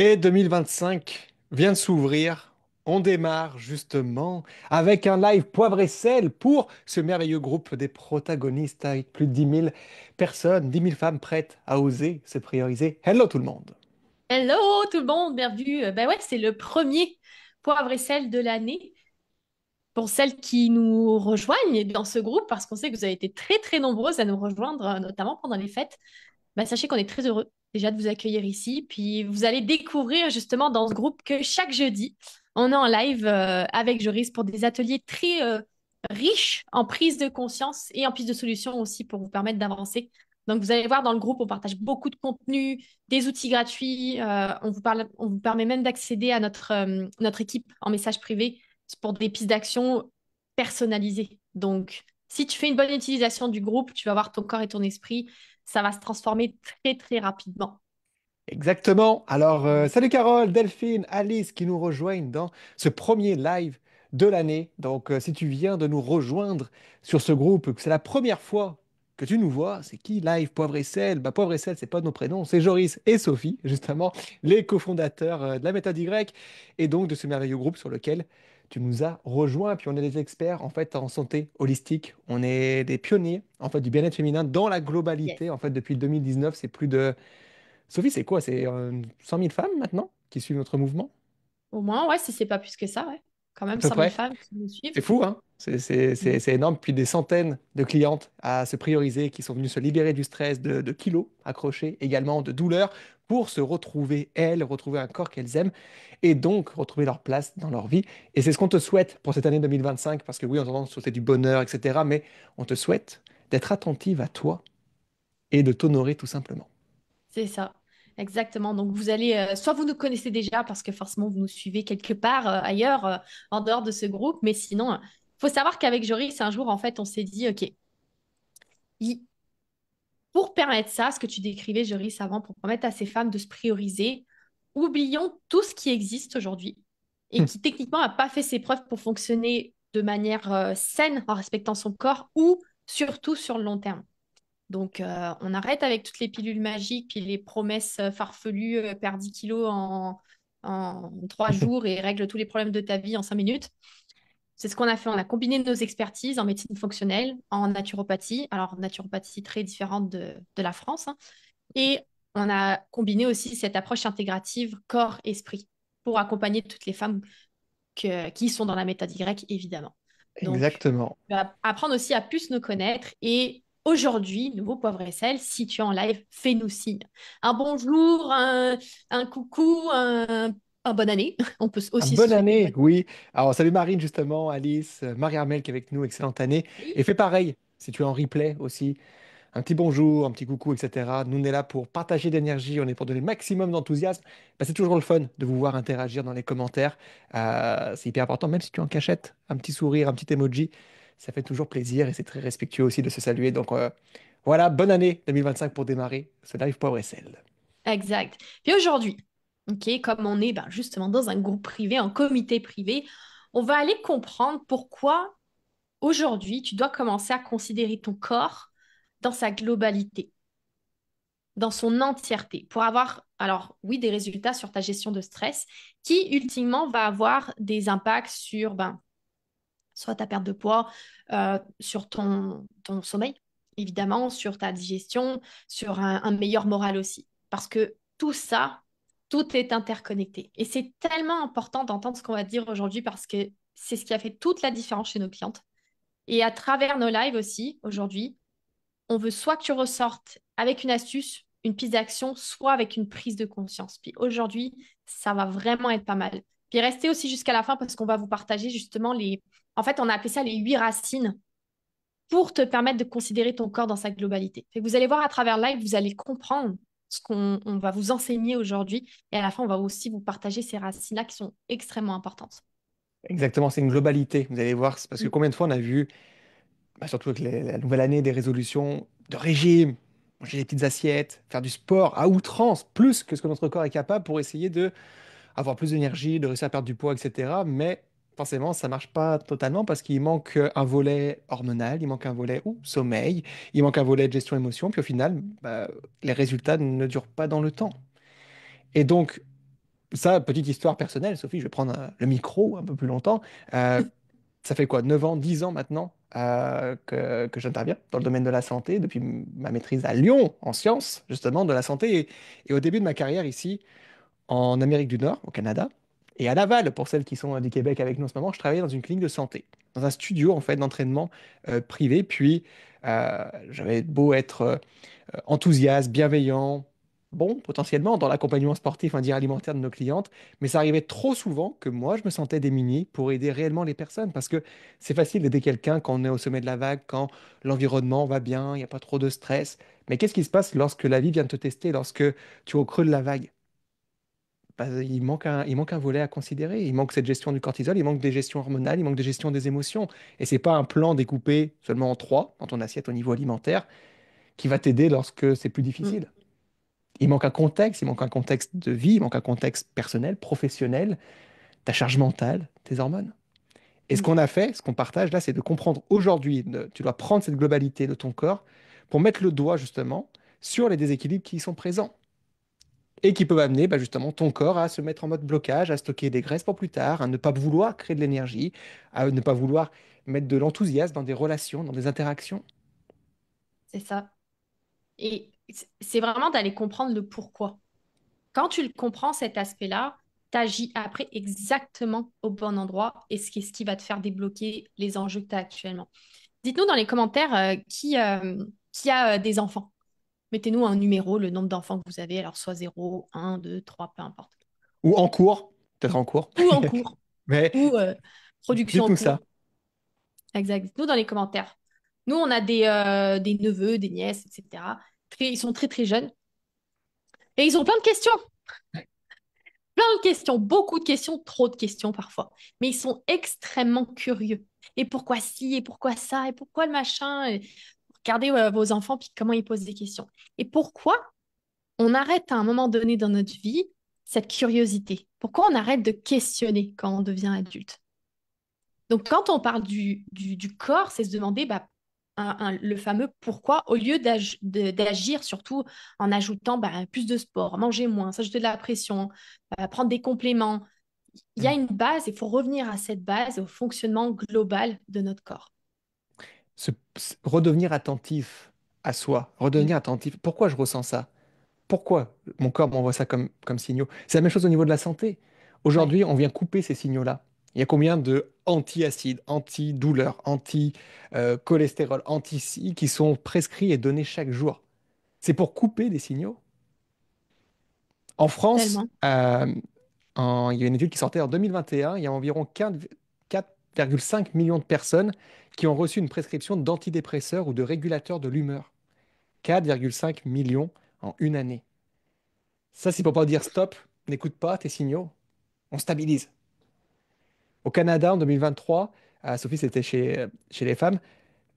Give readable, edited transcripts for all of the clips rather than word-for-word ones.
Et 2025 vient de s'ouvrir. On démarre justement avec un live poivre et sel pour ce merveilleux groupe des protagonistes avec plus de 10 000 personnes, 10 000 femmes prêtes à oser se prioriser. Hello tout le monde. Hello tout le monde, bienvenue. Ben ouais, c'est le premier poivre et sel de l'année pour celles qui nous rejoignent dans ce groupe parce qu'on sait que vous avez été très très nombreuses à nous rejoindre, notamment pendant les fêtes. Ben, sachez qu'on est très heureux déjà de vous accueillir ici. Puis vous allez découvrir justement dans ce groupe que chaque jeudi, on est en live avec Joris pour des ateliers très riches en prise de conscience et en prise de solutions aussi pour vous permettre d'avancer. Donc vous allez voir dans le groupe, on partage beaucoup de contenu, des outils gratuits. On vous permet même d'accéder à notre équipe en message privé pour des pistes d'action personnalisées. Donc, si tu fais une bonne utilisation du groupe, tu vas voir ton corps et ton esprit, ça va se transformer très, très rapidement. Exactement. Alors, salut Carole, Delphine, Alice qui nous rejoignent dans ce premier live de l'année. Donc, si tu viens de nous rejoindre sur ce groupe, que c'est la première fois que tu nous vois, c'est qui Live Poivre et Sel? Bah, Poivre et Sel, c'est pas nos prénoms, c'est Joris et Sophie, justement, les cofondateurs de la méthode Y et donc de ce merveilleux groupe sur lequel tu nous as rejoints. Puis on est des experts en fait en santé holistique. On est des pionniers en fait du bien-être féminin dans la Yes. globalité. En fait, depuis 2019, c'est plus de Sophie, c'est quoi? C'est 100 000 femmes maintenant qui suivent notre mouvement? Au moins, ouais, si c'est pas plus que ça, ouais. Quand À même peu 100 000 près. femmes qui nous suivent. C'est fou, hein? Mhm. C'est énorme. Puis des centaines de clientes à se prioriser qui sont venues se libérer du stress, de kilos accrochés, également de douleurs, pour se retrouver elles, retrouver un corps qu'elles aiment et donc retrouver leur place dans leur vie. Et c'est ce qu'on te souhaite pour cette année 2025, parce que oui, on entend souhaiter du bonheur, etc. Mais on te souhaite d'être attentive à toi et de t'honorer tout simplement. C'est ça. Exactement. Donc, vous allez, soit vous nous connaissez déjà parce que forcément vous nous suivez quelque part ailleurs, en dehors de ce groupe, mais sinon, il faut savoir qu'avec Joris, un jour, en fait, on s'est dit, OK, il- pour permettre ça, ce que tu décrivais, Joris, avant, pour permettre à ces femmes de se prioriser, oublions tout ce qui existe aujourd'hui et qui techniquement n'a pas fait ses preuves pour fonctionner de manière saine en respectant son corps ou surtout sur le long terme. Donc, on arrête avec toutes les pilules magiques puis les promesses farfelues, perds 10 kilos en 3 jours et règle tous les problèmes de ta vie en 5 minutes. C'est ce qu'on a fait. On a combiné nos expertises en médecine fonctionnelle, en naturopathie, alors naturopathie très différente de la France, hein, et on a combiné aussi cette approche intégrative corps-esprit pour accompagner toutes les femmes qui sont dans la méthode Y, évidemment. Donc, Exactement. on va apprendre aussi à plus nous connaître. Et aujourd'hui, nouveau poivre et sel, si tu es en live, fais-nous signe. Un bonjour, un coucou, un bonne année. On peut aussi se Bonne souhaiter une année, bonne oui. Alors, salut Marine, justement, Alice, Marie-Armelle qui est avec nous, excellente année. Et année. fais pareil, si tu es en replay aussi, un petit bonjour, un petit coucou, etc. Nous, on est là pour partager d'énergie, on est pour donner le maximum d'enthousiasme. Bah, c'est toujours le fun de vous voir interagir dans les commentaires. C'est hyper important, même si tu es en cachette, un petit sourire, un petit emoji, ça fait toujours plaisir et c'est très respectueux aussi de se saluer. Donc, voilà, bonne année 2025 pour démarrer ce live Power SL. Exact. Puis aujourd'hui, ok, comme on est ben, justement dans un groupe privé, un comité privé, on va aller comprendre pourquoi aujourd'hui tu dois commencer à considérer ton corps dans sa globalité, dans son entièreté, pour avoir, alors oui, des résultats sur ta gestion de stress, qui ultimement va avoir des impacts sur ben, soit ta perte de poids, sur ton sommeil, évidemment, sur ta digestion, sur un meilleur moral aussi. Parce que tout ça, tout est interconnecté. Et c'est tellement important d'entendre ce qu'on va dire aujourd'hui parce que c'est ce qui a fait toute la différence chez nos clientes. Et à travers nos lives aussi, aujourd'hui, on veut soit que tu ressortes avec une astuce, une piste d'action, soit avec une prise de conscience. Puis aujourd'hui, ça va vraiment être pas mal. Puis restez aussi jusqu'à la fin parce qu'on va vous partager justement les... En fait, on a appelé ça les 8 racines pour te permettre de considérer ton corps dans sa globalité. Et vous allez voir à travers live, vous allez comprendre ce qu'on va vous enseigner aujourd'hui. Et à la fin, on va aussi vous partager ces racines-là qui sont extrêmement importantes. Exactement, c'est une globalité. Vous allez voir, c'est parce que Mm. combien de fois on a vu bah, surtout avec la nouvelle année, des résolutions de régime, manger des petites assiettes, faire du sport à outrance, plus que ce que notre corps est capable pour essayer de avoir plus d'énergie, de réussir à perdre du poids, etc. Mais forcément, ça marche pas totalement parce qu'il manque un volet hormonal, il manque un volet sommeil, il manque un volet de gestion émotion, puis au final, bah, les résultats ne durent pas dans le temps. Et donc, ça, petite histoire personnelle, Sophie, je vais prendre le micro un peu plus longtemps. Euh, Ça fait quoi, 9 ans, 10 ans maintenant que j'interviens dans le domaine de la santé, depuis ma maîtrise à Lyon, en sciences, justement, de la santé. Et au début de ma carrière ici, en Amérique du Nord, au Canada, et à Laval, pour celles qui sont du Québec avec nous en ce moment, je travaillais dans une clinique de santé, dans un studio, en fait, d'entraînement privé. Puis, j'avais beau être enthousiaste, bienveillant, bon, potentiellement dans l'accompagnement sportif, on va dire alimentaire de nos clientes, mais ça arrivait trop souvent que moi, je me sentais démuni pour aider réellement les personnes, parce que c'est facile d'aider quelqu'un quand on est au sommet de la vague, quand l'environnement va bien, il n'y a pas trop de stress. Mais qu'est-ce qui se passe lorsque la vie vient de te tester, lorsque tu es au creux de la vague? Bah, il manque un volet à considérer. Il manque cette gestion du cortisol, il manque des gestions hormonales, il manque des gestions des émotions. Et c'est pas un plan découpé seulement en trois dans ton assiette au niveau alimentaire qui va t'aider lorsque c'est plus Mm, difficile. Il manque un contexte de vie, il manque un contexte personnel, professionnel, ta charge mentale, tes hormones. Et ce mm. qu'on a fait, ce qu'on partage là, c'est de comprendre aujourd'hui, tu dois prendre cette globalité de ton corps pour mettre le doigt justement sur les déséquilibres qui y sont présents et qui peuvent amener bah, justement ton corps à se mettre en mode blocage, à stocker des graisses pour plus tard, à ne pas vouloir créer de l'énergie, à ne pas vouloir mettre de l'enthousiasme dans des relations, dans des interactions. C'est ça. Et c'est vraiment d'aller comprendre le pourquoi. Quand tu le comprends, cet aspect-là, tu agis après exactement au bon endroit et ce qui va te faire débloquer les enjeux que tu as actuellement. Dites-nous dans les commentaires qui a des enfants. Mettez-nous un numéro, le nombre d'enfants que vous avez, alors soit 0, 1, 2, 3, peu importe. Ou en cours, peut-être en cours, Ou en cours, mais ou production en dites-nous ça. cours. Exact. Dites-nous dans les commentaires. Nous, on a des neveux, des nièces, etc. Ils sont très, très jeunes. Et ils ont plein de questions. Plein de questions, beaucoup de questions, trop de questions parfois. Mais ils sont extrêmement curieux. Et pourquoi ci, et pourquoi ça, et pourquoi le machin. Regardez vos enfants, puis comment ils posent des questions. Et pourquoi on arrête à un moment donné dans notre vie cette curiosité? Pourquoi on arrête de questionner quand on devient adulte? Donc, quand on parle du corps, c'est se demander bah, le fameux pourquoi, au lieu d'agir surtout en ajoutant bah, plus de sport, manger moins, s'ajouter de la pression, prendre des compléments. Il y a une base, il faut revenir à cette base, au fonctionnement global de notre corps. Redevenir attentif à soi, Mm. redevenir attentif. Pourquoi je ressens ça? Pourquoi mon corps m'envoie ça comme signaux? C'est la même chose au niveau de la santé. Ouais, Aujourd'hui, on vient couper ces signaux-là. Il y a combien de anti-acides, anti-douleurs, anti-cholestérol, anti-ci qui sont prescrits et donnés chaque jour? C'est pour couper des signaux. En France, tellement, il y a une étude qui sortait en 2021, il y a environ 4,5 millions de personnes qui ont reçu une prescription d'antidépresseurs ou de régulateurs de l'humeur. 4,5 millions en une année. Ça, c'est pour pas dire stop, n'écoute pas tes signaux, on stabilise. Au Canada, en 2023, Sophie, c'était chez les femmes,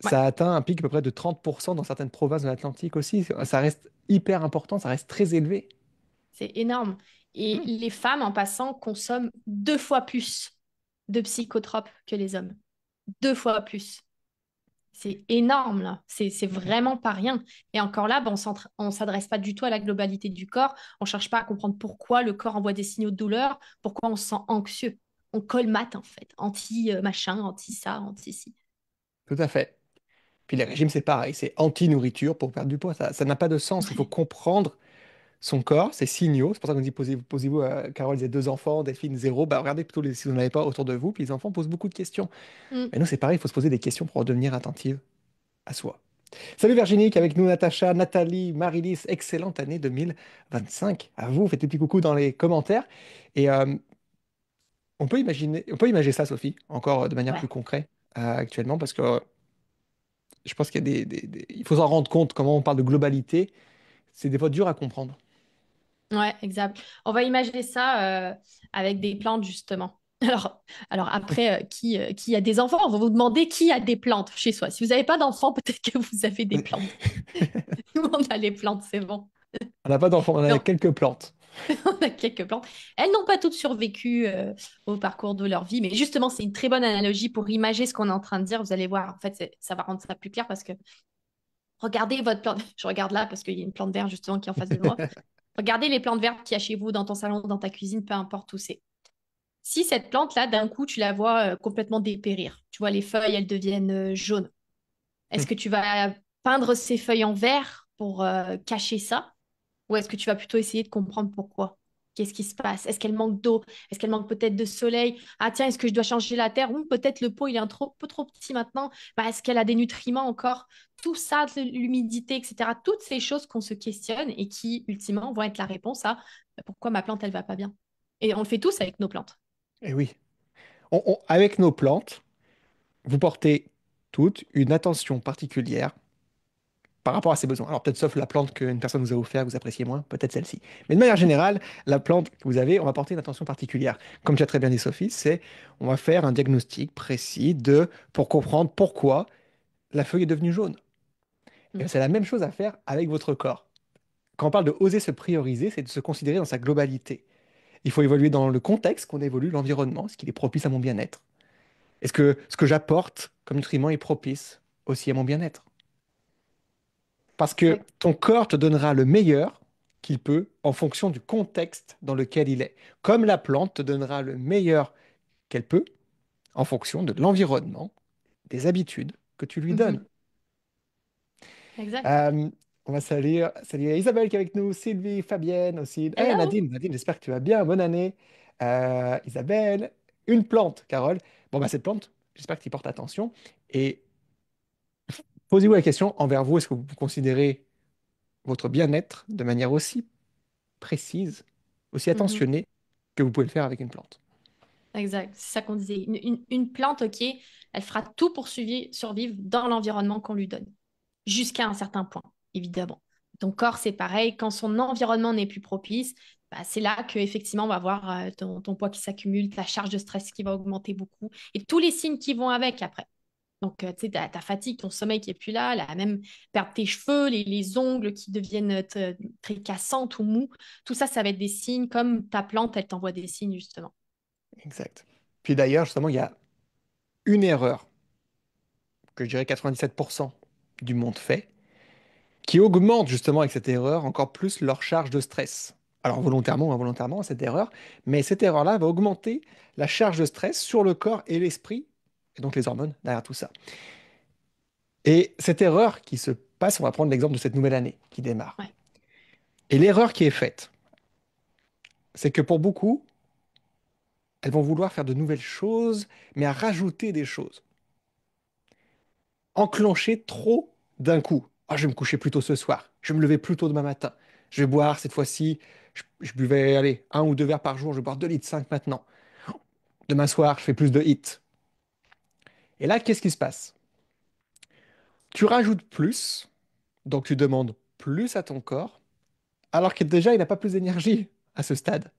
ouais, ça a atteint un pic à peu près de 30% dans certaines provinces de l'Atlantique aussi. Ça reste hyper important, ça reste très élevé. c'est énorme. Et Hmm. les femmes, en passant, consomment 2 fois plus de psychotropes que les hommes. 2 fois plus. C'est énorme, là. C'est vraiment pas rien. Et encore là, ben, on s'adresse pas du tout à la globalité du corps. On cherche pas à comprendre pourquoi le corps envoie des signaux de douleur, pourquoi on se sent anxieux. On colmate, en fait. Anti-machin, anti-ça, anti-ci. Tout à fait. Puis les régimes, c'est pareil, c'est anti-nourriture pour perdre du poids. Ça n'a pas de sens. Il faut comprendre son corps, ses signaux. C'est pour ça qu'on dit posez-vous, Carole, il y a 2 enfants, Delphine, zéro. Bah, regardez plutôt si vous n'en avez pas autour de vous. Puis les enfants posent beaucoup de questions. Mm. Mais nous, c'est pareil, il faut se poser des questions pour devenir attentive à soi. Salut Virginie, qui est avec nous, Natacha, Nathalie, Marilys, excellente année 2025. À vous, faites des petits coucou dans les commentaires. Et on peut imaginer ça, Sophie, encore de manière Ouais. plus concrète actuellement, parce que je pense qu'il y a il faut s'en rendre compte, comment on parle de globalité, c'est des fois dur à comprendre. Ouais, exact. On va imaginer ça avec des plantes, justement. Alors après, qui a des enfants? On va vous demander qui a des plantes chez soi. Si vous n'avez pas d'enfants, peut-être que vous avez des plantes. Nous, on a les plantes, c'est bon. On n'a pas d'enfants, on a Non, quelques plantes. on a quelques plantes. Elles n'ont pas toutes survécu au parcours de leur vie, mais justement, c'est une très bonne analogie pour imager ce qu'on est en train de dire. Vous allez voir, en fait, ça va rendre ça plus clair parce que regardez votre plante. Je regarde là parce qu'il y a une plante verte justement qui est en face de moi. Regardez les plantes vertes qu'il y a chez vous, dans ton salon, dans ta cuisine, peu importe où c'est. Si cette plante-là, d'un coup, tu la vois complètement dépérir, tu vois les feuilles, elles deviennent jaunes. Est-ce que tu vas peindre ces feuilles en vert pour cacher ça? Ou est-ce que tu vas plutôt essayer de comprendre pourquoi? Qu'est-ce qui se passe? Est-ce qu'elle manque d'eau? Est-ce qu'elle manque peut-être de soleil? Ah tiens, est-ce que je dois changer la terre? Ou peut-être le pot, il est un peu trop petit maintenant. Bah, est-ce qu'elle a des nutriments encore? Tout ça, l'humidité, etc. Toutes ces choses qu'on se questionne et qui, ultimement, vont être la réponse à pourquoi ma plante, elle va pas bien. Et on le fait tous avec nos plantes. Et oui, avec nos plantes, vous portez toutes une attention particulière par rapport à ses besoins. Alors peut-être sauf la plante qu'une personne vous a offert, que vous appréciez moins, peut-être celle-ci. Mais de manière générale, la plante que vous avez, on va porter une attention particulière. Comme tu as très bien dit, Sophie, c'est on va faire un diagnostic précis pour comprendre pourquoi la feuille est devenue jaune. Et Mm. c'est la même chose à faire avec votre corps. Quand on parle de oser se prioriser, c'est de se considérer dans sa globalité. Il faut évoluer dans le contexte qu'on évolue, l'environnement, est-ce qu'il est propice à mon bien-être? Est-ce que ce que j'apporte comme nutriment est propice aussi à mon bien-être? Parce que Exact. ton corps te donnera le meilleur qu'il peut en fonction du contexte dans lequel il est. Comme la plante te donnera le meilleur qu'elle peut en fonction de l'environnement, des habitudes que tu lui donnes. Mhm. Exact. Euh, on va saluer Isabelle qui est avec nous, Sylvie, Fabienne aussi. Eh, Hello. Nadine, j'espère que tu vas bien. Bonne année. Isabelle, une plante, Carole. Bon, bah, cette plante, j'espère que tu y portes attention. Et posez-vous la question envers vous, est-ce que vous considérez votre bien-être de manière aussi précise, aussi Mhm. attentionnée que vous pouvez le faire avec une plante? Exact. C'est ça qu'on disait. Une plante, OK, elle fera tout pour survivre dans l'environnement qu'on lui donne. Jusqu'à un certain point, évidemment. Ton corps, c'est pareil. Quand son environnement n'est plus propice, bah, c'est là qu'effectivement, on va voir ton poids qui s'accumule, ta charge de stress qui va augmenter beaucoup et tous les signes qui vont avec après. Donc, tu sais, ta fatigue, ton sommeil qui est plus là, la même perdre tes cheveux, les ongles qui deviennent très cassantes ou mous. Tout ça, ça va être des signes comme ta plante, elle t'envoie des signes, justement. Exact. Puis d'ailleurs, justement, il y a une erreur que je dirais 97% du monde fait, qui augmente justement avec cette erreur encore plus leur charge de stress. Alors volontairement ou involontairement, cette erreur, mais cette erreur-là va augmenter la charge de stress sur le corps et l'esprit, et donc les hormones derrière tout ça. Et cette erreur qui se passe, on va prendre l'exemple de cette nouvelle année qui démarre. Ouais. Et l'erreur qui est faite, c'est que pour beaucoup, elles vont vouloir faire de nouvelles choses, mais à rajouter des choses. Enclencher trop d'un coup. Ah, je vais me coucher plus tôt ce soir. Je vais me lever plus tôt demain matin. Je vais boire cette fois-ci. Je buvais, allez, 1 ou 2 verres par jour. Je vais boire 2,5 litres maintenant. Demain soir, je fais plus de hits. Et là, qu'est-ce qui se passe? Tu rajoutes plus, donc tu demandes plus à ton corps, alors que déjà, il n'a pas plus d'énergie à ce stade.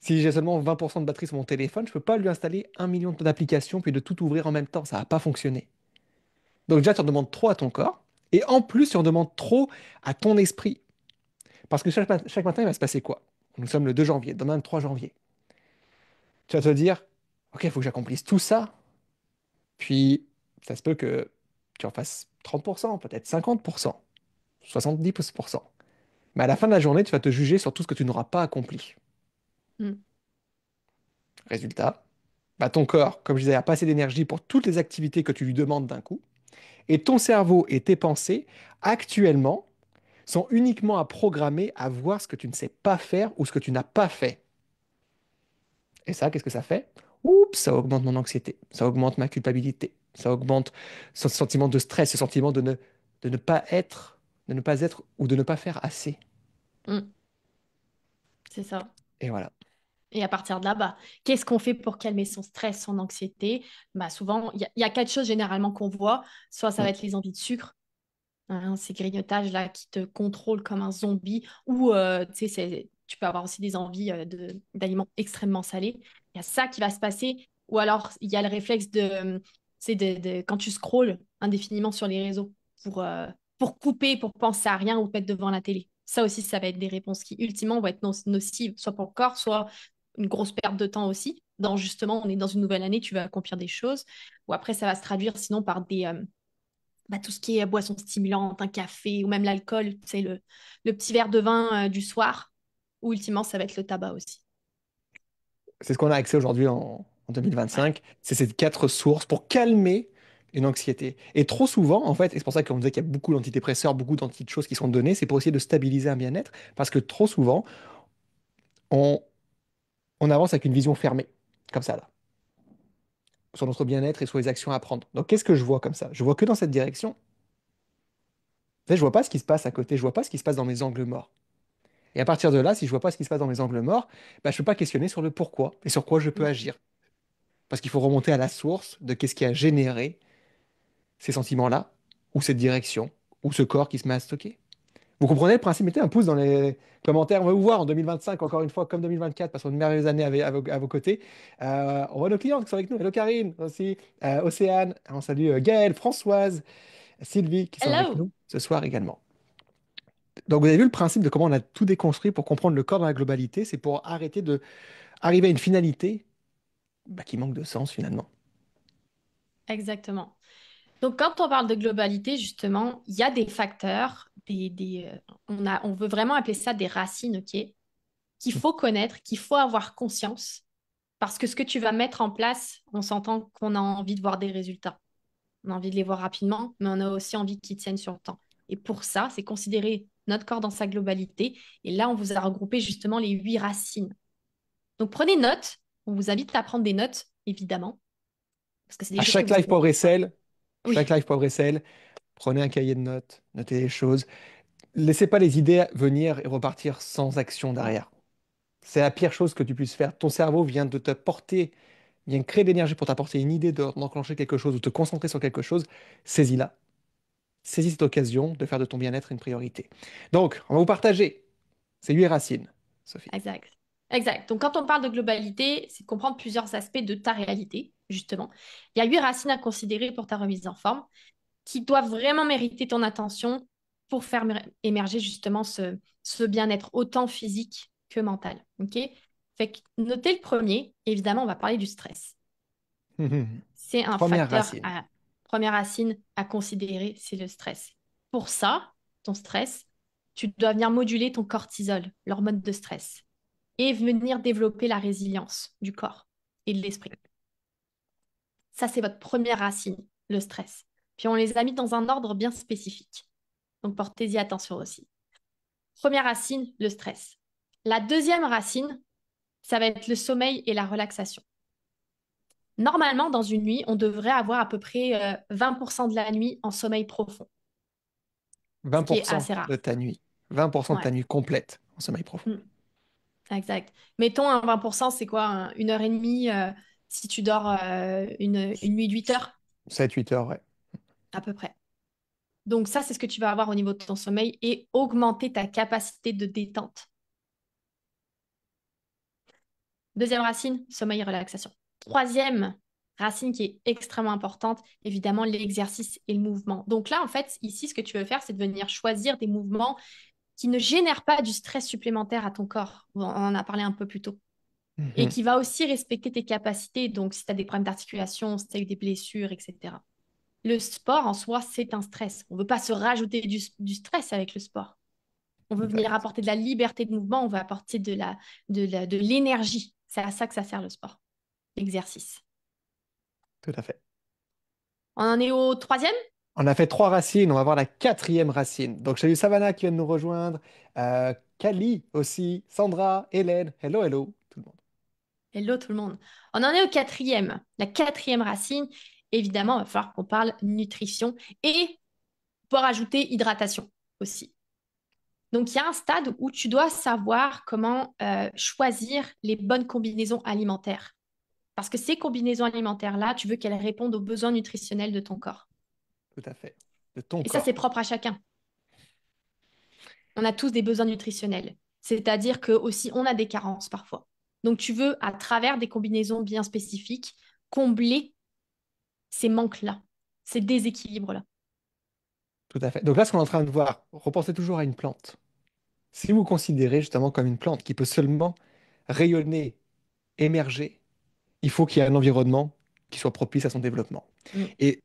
Si j'ai seulement 20% de batterie sur mon téléphone, je ne peux pas lui installer 1 million d'applications puis de tout ouvrir en même temps. Ça va pas fonctionner. Donc déjà, tu en demandes trop à ton corps. Et en plus, tu en demandes trop à ton esprit. Parce que chaque matin, il va se passer quoi? Nous sommes le 2 janvier, demain le 3 janvier. Tu vas te dire, OK, il faut que j'accomplisse tout ça. Puis, ça se peut que tu en fasses 30%, peut-être 50%, 70%. Mais à la fin de la journée, tu vas te juger sur tout ce que tu n'auras pas accompli. Mm. Résultat, bah, ton corps, comme je disais, a pas assez d'énergie pour toutes les activités que tu lui demandes d'un coup. Et ton cerveau et tes pensées, actuellement, sont uniquement à programmer à voir ce que tu ne sais pas faire ou ce que tu n'as pas fait. Et ça, qu'est-ce que ça fait? Oups, ça augmente mon anxiété, ça augmente ma culpabilité, ça augmente ce sentiment de stress, ce sentiment de ne pas être, de ne pas être ou de ne pas faire assez. Mm. C'est ça. Et voilà. Et à partir de là, bah, qu'est-ce qu'on fait pour calmer son stress, son anxiété? Bah, souvent, il y a quatre choses généralement qu'on voit. Soit ça va Mm. être les envies de sucre, hein, ces grignotages-là qui te contrôlent comme un zombie, ou tu sais, tu peux avoir aussi des envies d'aliments extrêmement salés. Il y a ça qui va se passer. Ou alors, il y a le réflexe quand tu scrolles indéfiniment sur les réseaux pour couper, pour penser à rien ou te mettre devant la télé. Ça aussi, ça va être des réponses qui, ultimement, vont être nocives, soit pour le corps, soit une grosse perte de temps aussi. Dans justement, on est dans une nouvelle année, tu vas accomplir des choses. Ou après, ça va se traduire sinon par bah, tout ce qui est boisson stimulante, un café ou même l'alcool, tu sais, le petit verre de vin du soir, ou ultimement, ça va être le tabac aussi. C'est ce qu'on a accès aujourd'hui en Ouais. 2025. C'est ces quatre sources pour calmer une anxiété. Et trop souvent, en fait, et c'est pour ça qu'on disait qu'il y a beaucoup d'antidépresseurs, beaucoup d'anti-choses qui sont données, c'est pour essayer de stabiliser un bien-être, parce que trop souvent, on, on avance avec une vision fermée, comme ça, là, sur notre bien-être et sur les actions à prendre. Donc, qu'est-ce que je vois comme ça? Je vois que dans cette direction. Tu sais, je vois pas ce qui se passe à côté, je vois pas ce qui se passe dans mes angles morts. Et à partir de là, si je vois pas ce qui se passe dans mes angles morts, bah, je peux pas questionner sur le pourquoi et sur quoi je peux Mm. agir. Parce qu'il faut remonter à la source de qu'est-ce qui a généré ces sentiments-là, ou cette direction, ou ce corps qui se met à stocker. Vous comprenez le principe? Mettez un pouce dans les commentaires. On va vous voir en 2025, encore une fois, comme 2024, passons une merveilleuse année à vos côtés. On voit nos clients qui sont avec nous. Hello Karine aussi, Océane, on salue Gaëlle, Françoise, Sylvie qui sont avec Hello! nous ce soir également. Donc vous avez vu le principe de comment on a tout déconstruit pour comprendre le corps dans la globalité, c'est pour arrêter de arriver à une finalité bah, qui manque de sens finalement. Exactement. Donc, quand on parle de globalité, justement, il y a des facteurs, on veut vraiment appeler ça des racines, OK, qu'il faut connaître, qu'il faut avoir conscience, parce que ce que tu vas mettre en place, on s'entend qu'on a envie de voir des résultats. On a envie de les voir rapidement, mais on a aussi envie qu'ils tiennent sur le temps. Et pour ça, c'est considérer notre corps dans sa globalité. Et là, on vous a regroupé justement les 8 racines. Donc, prenez note. On vous invite à prendre des notes, évidemment, parce que c'est des À choses que chaque vous live allez Power voir. Excel, chaque Oui, live Power Excel, prenez un cahier de notes, notez les choses. Laissez pas les idées venir et repartir sans action derrière. C'est la pire chose que tu puisses faire. Ton cerveau vient de te porter, vient créer de l'énergie pour t'apporter une idée d'enclencher quelque chose ou te concentrer sur quelque chose. Saisis-la. Saisis cette occasion de faire de ton bien-être une priorité. Donc, on va vous partager ces 8 racines, Sophie. exact. Exact. Donc, quand on parle de globalité, c'est de comprendre plusieurs aspects de ta réalité, justement. Il y a 8 racines à considérer pour ta remise en forme qui doivent vraiment mériter ton attention pour faire émerger justement ce bien-être autant physique que mental. OK? Fait que notez le premier, évidemment, on va parler du stress. C'est un Première facteur racine. à première racine à considérer, c'est le stress. Pour ça, ton stress, tu dois venir moduler ton cortisol, l'hormone de stress, et venir développer la résilience du corps et de l'esprit. Ça, c'est votre première racine, le stress. Puis on les a mis dans un ordre bien spécifique. Donc portez-y attention aussi. Première racine, le stress. La deuxième racine, ça va être le sommeil et la relaxation. Normalement, dans une nuit, on devrait avoir à peu près 20% de la nuit en sommeil profond, ce qui est 20% assez de rare. ta nuit. 20% de Ouais, ta nuit complète en sommeil profond. mm, exact. Mettons un 20%, c'est quoi? 1 heure et demie si tu dors une nuit d'8 heures, 7-8 heures, ouais. à peu près. Donc ça, c'est ce que tu vas avoir au niveau de ton sommeil et augmenter ta capacité de détente. Deuxième racine, sommeil et relaxation. Troisième racine qui est extrêmement importante, évidemment, l'exercice et le mouvement. Donc là, en fait, ici, ce que tu veux faire, c'est de venir choisir des mouvements qui ne génèrent pas du stress supplémentaire à ton corps. On en a parlé un peu plus tôt. Et Mhm. qui va aussi respecter tes capacités. Donc, si tu as des problèmes d'articulation, si tu as eu des blessures, etc. Le sport en soi, c'est un stress. On ne veut pas se rajouter du stress avec le sport. On veut venir Exact. apporter de la liberté de mouvement, on veut apporter de l'énergie. C'est à ça que ça sert le sport, l'exercice. Tout à fait. On en est au troisième? On a fait 3 racines, on va voir la quatrième racine. Donc, j'ai eu Savannah qui vient de nous rejoindre, Kali aussi, Sandra, Hélène, hello, hello, tout le monde. Hello tout le monde. On en est au quatrième. La quatrième racine, évidemment, il va falloir qu'on parle nutrition et pour ajouter hydratation aussi. Donc, il y a un stade où tu dois savoir comment choisir les bonnes combinaisons alimentaires. Parce que ces combinaisons alimentaires-là, tu veux qu'elles répondent aux besoins nutritionnels de ton corps. Tout à fait. De ton Et ça, c'est corps. propre à chacun. On a tous des besoins nutritionnels. C'est-à-dire que aussi, on a des carences parfois. Donc, tu veux, à travers des combinaisons bien spécifiques, combler ces manques-là, ces déséquilibres-là. Tout à fait. Donc là, ce qu'on est en train de voir, repensez toujours à une plante. Si vous considérez justement comme une plante qui peut seulement rayonner, émerger, il faut qu'il y ait un environnement qui soit propice à son développement. Mm. Et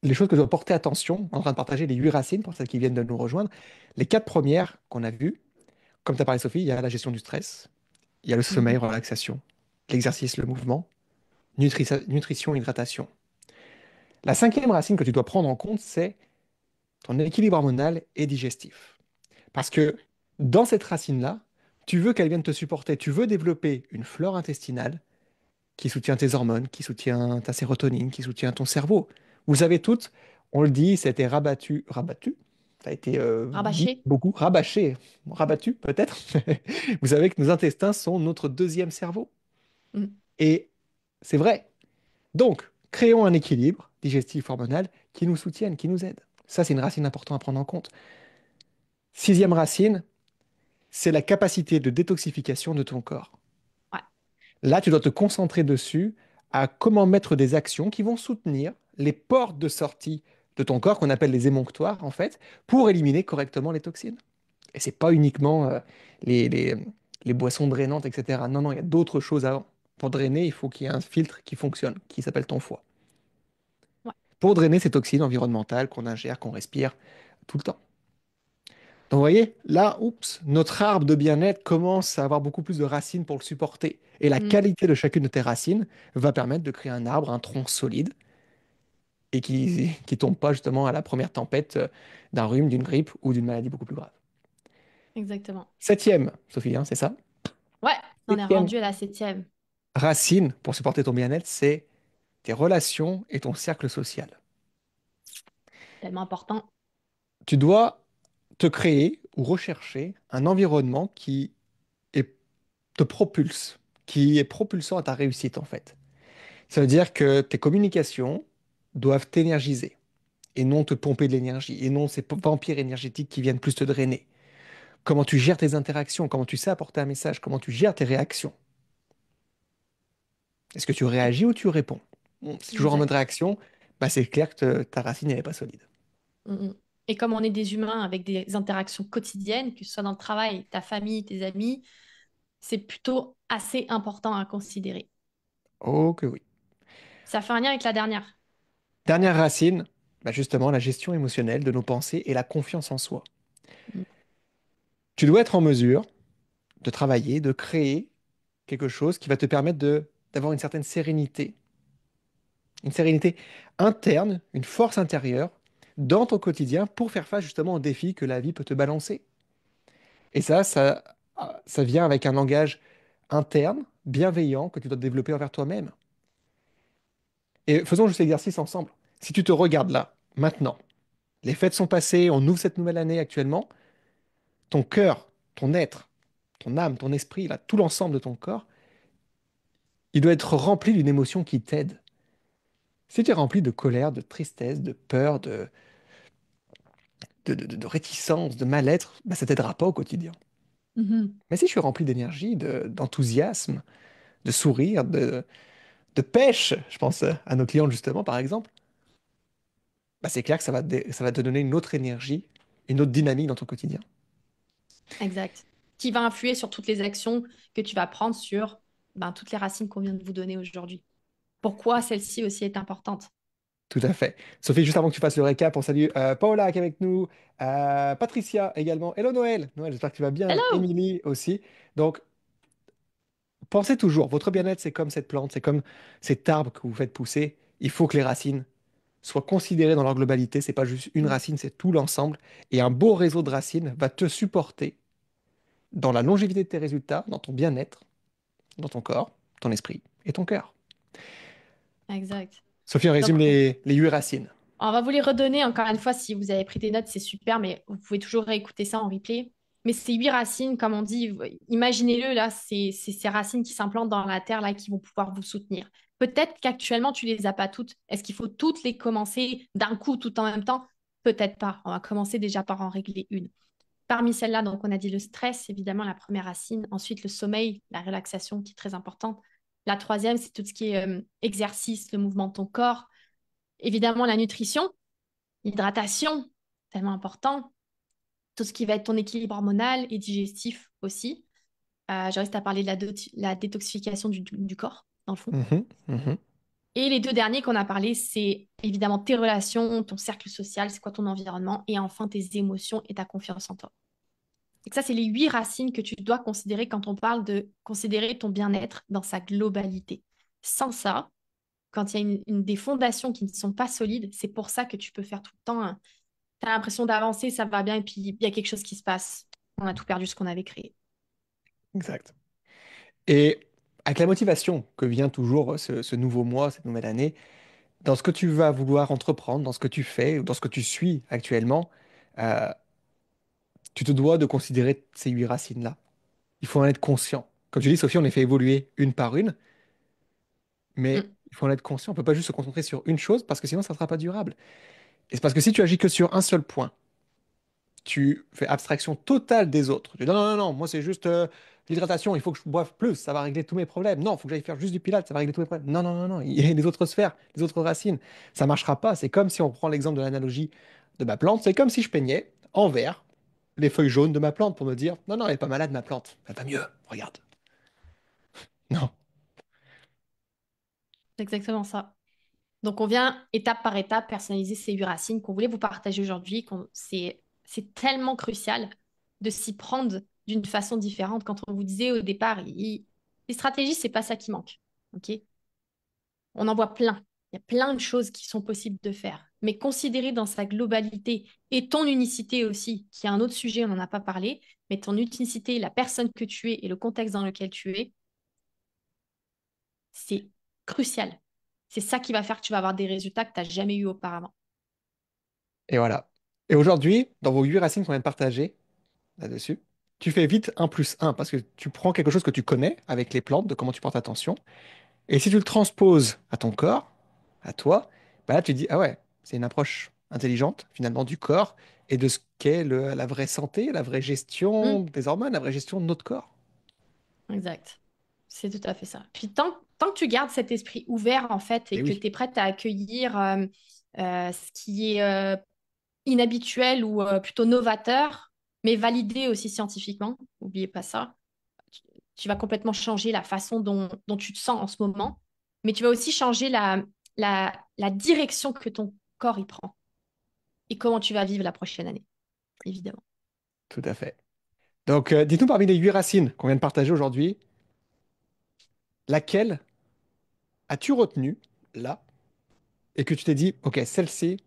les choses que je dois porter attention, en train de partager les 8 racines pour celles qui viennent de nous rejoindre. Les 4 premières qu'on a vues, comme tu as parlé Sophie, il y a la gestion du stress, il y a le sommeil, Mhm. relaxation, l'exercice, le mouvement, nutrition, hydratation. La 5e racine que tu dois prendre en compte, c'est ton équilibre hormonal et digestif. Ouais. Parce que dans cette racine-là, tu veux qu'elle vienne te supporter, tu veux développer une flore intestinale qui soutient tes hormones, qui soutient ta sérotonine, qui soutient ton cerveau. Vous savez toutes, on le dit, ça a été rabattu, ça a été dit Rabâché. beaucoup, rabâché, rabattu peut-être. Vous savez que nos intestins sont notre deuxième cerveau. Mhm. Et c'est vrai. Donc, créons un équilibre digestif hormonal qui nous soutienne, qui nous aide. Ça, c'est une racine importante à prendre en compte. 6e racine, c'est la capacité de détoxification de ton corps. Ouais. Là, tu dois te concentrer dessus à comment mettre des actions qui vont soutenir les portes de sortie de ton corps, qu'on appelle les émonctoires, en fait, pour éliminer correctement les toxines. Et c'est pas uniquement les, les- les boissons drainantes, etc. Non, non, il y a d'autres choses avant. Pour drainer, il faut qu'il y ait un filtre qui fonctionne, qui s'appelle ton foie. Ouais. Pour drainer ces toxines environnementales qu'on ingère, qu'on respire tout le temps. Donc, vous voyez, là, oups, notre arbre de bien-être commence à avoir beaucoup plus de racines pour le supporter. Et la Mhm. qualité de chacune de tes racines va permettre de créer un arbre, un tronc solide, et qui tombe pas justement à la première tempête d'un rhume, d'une grippe ou d'une maladie beaucoup plus grave. Exactement. 7e, Sophie, hein, c'est ça? Ouais, on est 7e rendu à la 7e. racine pour supporter ton bien-être, c'est tes relations et ton cercle social. Tellement important. Tu dois te créer ou rechercher un environnement qui est- te propulse, qui est propulsant à ta réussite en fait. Ça veut dire que tes communications doivent t'énergiser et non te pomper de l'énergie, et non ces vampires énergétiques qui viennent plus te drainer. Comment tu gères tes interactions, comment tu sais apporter un message, comment tu gères tes réactions. Est-ce que tu Et- réagis ou tu réponds? Bon, c'est toujours en mode Exact. réaction, bah c'est clair que ta racine n'est pas solide. Mhm. Et comme on est des humains avec des interactions quotidiennes, que ce soit dans le travail, ta famille, tes amis, c'est plutôt assez important à considérer. Oh que oui. Ça fait un lien avec la dernière. Dernière racine, bah justement la gestion émotionnelle de nos pensées et la confiance en soi. Mhm. Tu dois être en mesure de travailler, de créer quelque chose qui va te permettre d'avoir une sérénité interne, une force intérieure dans ton quotidien pour faire face justement aux défis que la vie peut te balancer. Et ça vient avec un langage interne, bienveillant, que tu dois développer envers toi-même. Et faisons juste l'exercice ensemble. Si tu te regardes là, maintenant, les fêtes sont passées, on ouvre cette nouvelle année actuellement, ton cœur, ton être, ton âme, ton esprit, là, tout l'ensemble de ton corps, il doit être rempli d'une émotion qui t'aide. Si tu es rempli de colère, de tristesse, de peur, de réticence, de mal-être, bah, ça t'aidera pas au quotidien. Mhm. Mais si je suis rempli d'énergie, d'enthousiasme, de sourire, de pêche, je pense à nos clients justement par exemple, bah, c'est clair que ça va te donner une autre énergie, une autre dynamique dans ton quotidien. Exact. Qui va influer sur toutes les actions que tu vas prendre sur ben, toutes les racines qu'on vient de vous donner aujourd'hui. Pourquoi celle-ci aussi est importante? Tout à fait. Sophie, juste avant que tu fasses le récap, on salue Paola qui est avec nous, Patricia également. Hello Noël. Noël, j'espère que tu vas bien. Hello! Émilie aussi. Donc, pensez toujours, votre bien-être, c'est comme cette plante, c'est comme cet arbre que vous faites pousser. Il faut que les racines soient considérées dans leur globalité. C'est pas juste une Mm. racine, c'est tout l'ensemble. Et un beau réseau de racines va te supporter dans la longévité de tes résultats, dans ton bien-être, dans ton corps, ton esprit et ton cœur. Exact. Sophie, on Donc, résume les 8 racines. on va vous les redonner encore une fois si vous avez pris des notes, c'est super, mais vous pouvez toujours réécouter ça en replay. Mais ces 8 racines, comme on dit, imaginez-le là, c'est ces racines qui s'implantent dans la terre là qui vont pouvoir vous soutenir. Peut-être qu'actuellement tu les as pas toutes. Est-ce qu'il faut toutes les commencer d'un coup tout en même temps? Peut-être pas. On va commencer déjà par en régler une. Parmi celles-là, donc on a dit le stress, évidemment la première racine. Ensuite le sommeil, la relaxation qui est très importante. La troisième, c'est tout ce qui est exercice, le mouvement de ton corps. Évidemment la nutrition. L'hydratation, tellement important. Tout ce qui va être ton équilibre hormonal et digestif aussi. Je reste à parler de la détoxification du corps, dans le fond. Mhm, mhm. Et les deux derniers qu'on a parlé, c'est évidemment tes relations, ton cercle social, c'est quoi ton environnement, et enfin tes émotions et ta confiance en toi. Et que ça, c'est les 8 racines que tu dois considérer quand on parle de considérer ton bien-être dans sa globalité. Sans ça, quand il y a des fondations qui ne sont pas solides, c'est pour ça que tu peux faire tout le temps, tu as l'impression d'avancer, ça va bien, et puis il y a quelque chose qui se passe. On a tout perdu ce qu'on avait créé. Exact. Et avec la motivation que vient toujours ce nouveau mois, cette nouvelle année, dans ce que tu vas vouloir entreprendre, dans ce que tu fais ou dans ce que tu suis actuellement, euh, tu te dois de considérer ces 8 racines-là. Il faut en être conscient. Comme tu dis, Sophie, on les fait évoluer une par une, mais Mm. il faut en être conscient. On ne peut pas juste se concentrer sur une chose parce que sinon, ça ne sera pas durable. Et c'est parce que si tu agis que sur un seul point, tu fais abstraction totale des autres. Tu dis non, non, non, non, moi c'est juste l'hydratation, il faut que je boive plus, ça va régler tous mes problèmes. Non, il faut que j'aille faire juste du pilates, ça va régler tous mes problèmes. Non, non, non, non, il y a les autres sphères, les autres racines. Ça marchera pas. C'est comme si on prend l'exemple de l'analogie de ma plante, c'est comme si je peignais en vert les feuilles jaunes de ma plante pour me dire non, non, elle est pas malade ma plante, elle va mieux, regarde. Non. C'est exactement ça. Donc, on vient étape par étape personnaliser ces 8 racines qu'on voulait vous partager aujourd'hui. C'est tellement crucial de s'y prendre d'une façon différente. Quand on vous disait au départ, les stratégies, c'est pas ça qui manque. OK? On en voit plein. Il y a plein de choses qui sont possibles de faire. Mais considérer dans sa globalité et ton unicité aussi, qui est un autre sujet, on n'en a pas parlé, mais ton unicité, la personne que tu es et le contexte dans lequel tu es, c'est crucial. C'est ça qui va faire que tu vas avoir des résultats que tu n'as jamais eu auparavant. Et voilà. Et aujourd'hui, dans vos 8 racines qu'on vient de partager là-dessus, tu fais vite un plus un parce que tu prends quelque chose que tu connais avec les plantes, de comment tu portes attention. Et si tu le transposes à ton corps, à toi, bah là tu te dis, ah ouais, c'est une approche intelligente finalement du corps et de ce qu'est la vraie santé, la vraie gestion Hmm, des hormones, la vraie gestion de notre corps. exact. C'est tout à fait ça. Puis tant que tu gardes cet esprit ouvert, en fait, Et et que oui, tu es prête à accueillir ce qui est inhabituel ou plutôt novateur, mais validé aussi scientifiquement, n'oubliez pas ça, tu, tu vas complètement changer la façon dont tu te sens en ce moment, mais tu vas aussi changer la direction que ton corps y prend et comment tu vas vivre la prochaine année, évidemment. tout à fait. Donc dites-nous parmi les 8 racines qu'on vient de partager aujourd'hui, laquelle as-tu retenu là et que tu t'es dit, ok, celle-ci,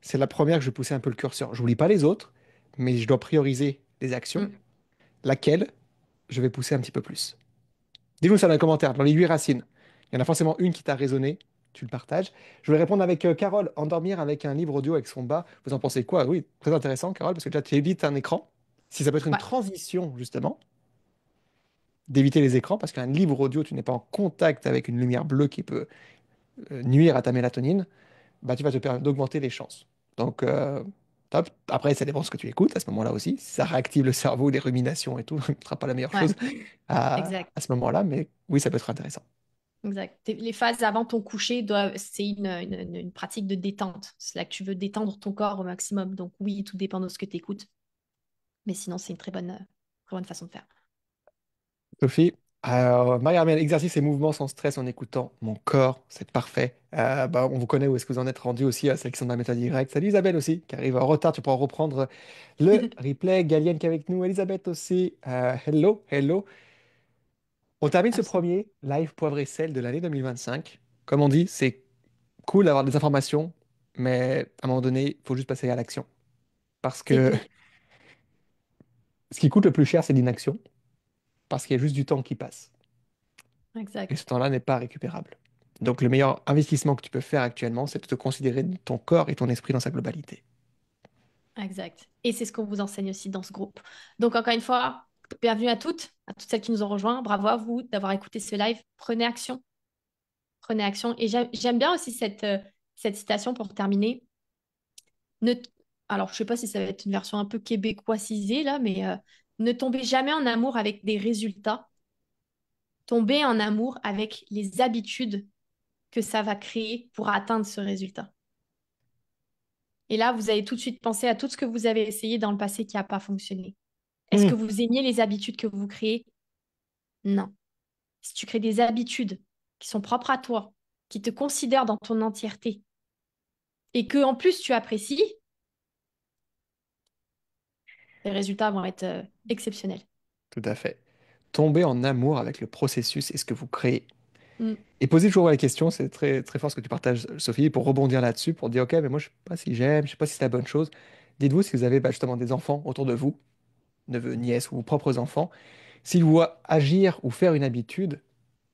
c'est la première que je vais pousser un peu le curseur. Je n'oublie pas les autres, mais je dois prioriser les actions. Mm. Laquelle je vais pousser un petit peu plus. Dis-nous ça dans les commentaires, dans les 8 racines. Il y en a forcément une qui t'a résonné, tu le partages. Je vais répondre avec Carole, endormir avec un livre audio avec son bas. Vous en pensez quoi? Oui, très intéressant, Carole, parce que déjà tu évites un écran. Si ça peut être une Ouais, transition, justement, d'éviter les écrans, parce qu'un livre audio, tu n'es pas en contact avec une lumière bleue qui peut nuire à ta mélatonine, bah, tu vas te permettre d'augmenter les chances. Donc, top. Après, ça dépend de ce que tu écoutes à ce moment-là aussi. Si ça réactive le cerveau, les ruminations et tout, ce ne sera pas la meilleure ouais, chose exact. à ce moment-là, mais oui, ça peut être intéressant. Exact. Les phases avant ton coucher c'est une pratique de détente. C'est là que tu veux détendre ton corps au maximum. Donc oui, tout dépend de ce que tu écoutes. Mais sinon, c'est une très bonne façon de faire. Sophie, Marie-Armelle, exercice et mouvements sans stress en écoutant mon corps, c'est parfait. Bah, on vous connaît où est-ce que vous en êtes rendu aussi à sélection de la méthode Y. Salut Isabelle aussi, qui arrive en retard, tu pourras reprendre le replay. Galienne qui est avec nous, Elisabeth aussi. Hello, hello. On termine ce Absolument. premier live poivre et sel de l'année 2025. Comme on dit, c'est cool d'avoir des informations, mais à un moment donné, il faut juste passer à l'action. Parce C'est que tout. ce qui coûte le plus cher, c'est l'inaction, parce qu'il y a juste du temps qui passe. Et ce Exact. temps-là n'est pas récupérable. Donc le meilleur investissement que tu peux faire actuellement, c'est de te considérer ton corps et ton esprit dans sa globalité. Exact. Et c'est ce qu'on vous enseigne aussi dans ce groupe. Donc encore une fois, bienvenue à toutes celles qui nous ont rejoints. Bravo à vous d'avoir écouté ce live. Prenez action. Prenez action. Et j'aime bien aussi cette citation pour terminer. Ne, alors, je sais pas si ça va être une version un peu québécoisisée là, mais ne tombez jamais en amour avec des résultats. Tombez en amour avec les habitudes que ça va créer pour atteindre ce résultat. Et là, vous allez tout de suite penser à tout ce que vous avez essayé dans le passé qui n'a pas fonctionné. Est-ce Hmm. que vous aimiez les habitudes que vous créez? Non. Si tu crées des habitudes qui sont propres à toi, qui te considère dans ton entièreté et que en plus tu apprécies, les résultats vont être exceptionnels. Tout à fait. Tomber en amour avec le processus et ce que vous créez. Mm, Et posez toujours la question, c'est très, très fort ce que tu partages, Sophie, pour rebondir là-dessus, pour dire, OK, mais moi, je sais pas si j'aime, je sais pas si c'est la bonne chose. Dites-vous si vous avez bah, justement des enfants autour de vous, neveux, nièces ou vos propres enfants, s'ils vous voient agir ou faire une habitude,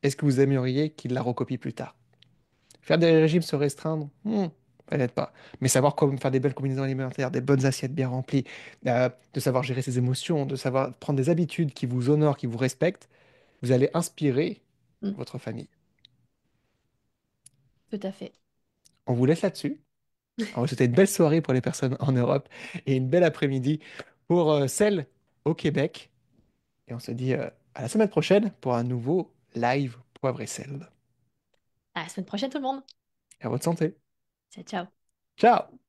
est-ce que vous aimeriez qu'ils la recopient plus tard? Faire des régimes, se restreindre, peut-être pas. Mais savoir comment faire des belles combinaisons alimentaires, des bonnes assiettes bien remplies, de savoir gérer ses émotions, de savoir prendre des habitudes qui vous honorent, qui vous respectent, vous allez inspirer mm, votre famille. tout à fait. On vous laisse là-dessus. On va souhaiter une belle soirée pour les personnes en Europe et une belle après-midi pour celles au Québec. Et on se dit à la semaine prochaine pour un nouveau live poivre et sel. À la semaine prochaine tout le monde. Et à votre santé. Ciao, ciao. Ciao!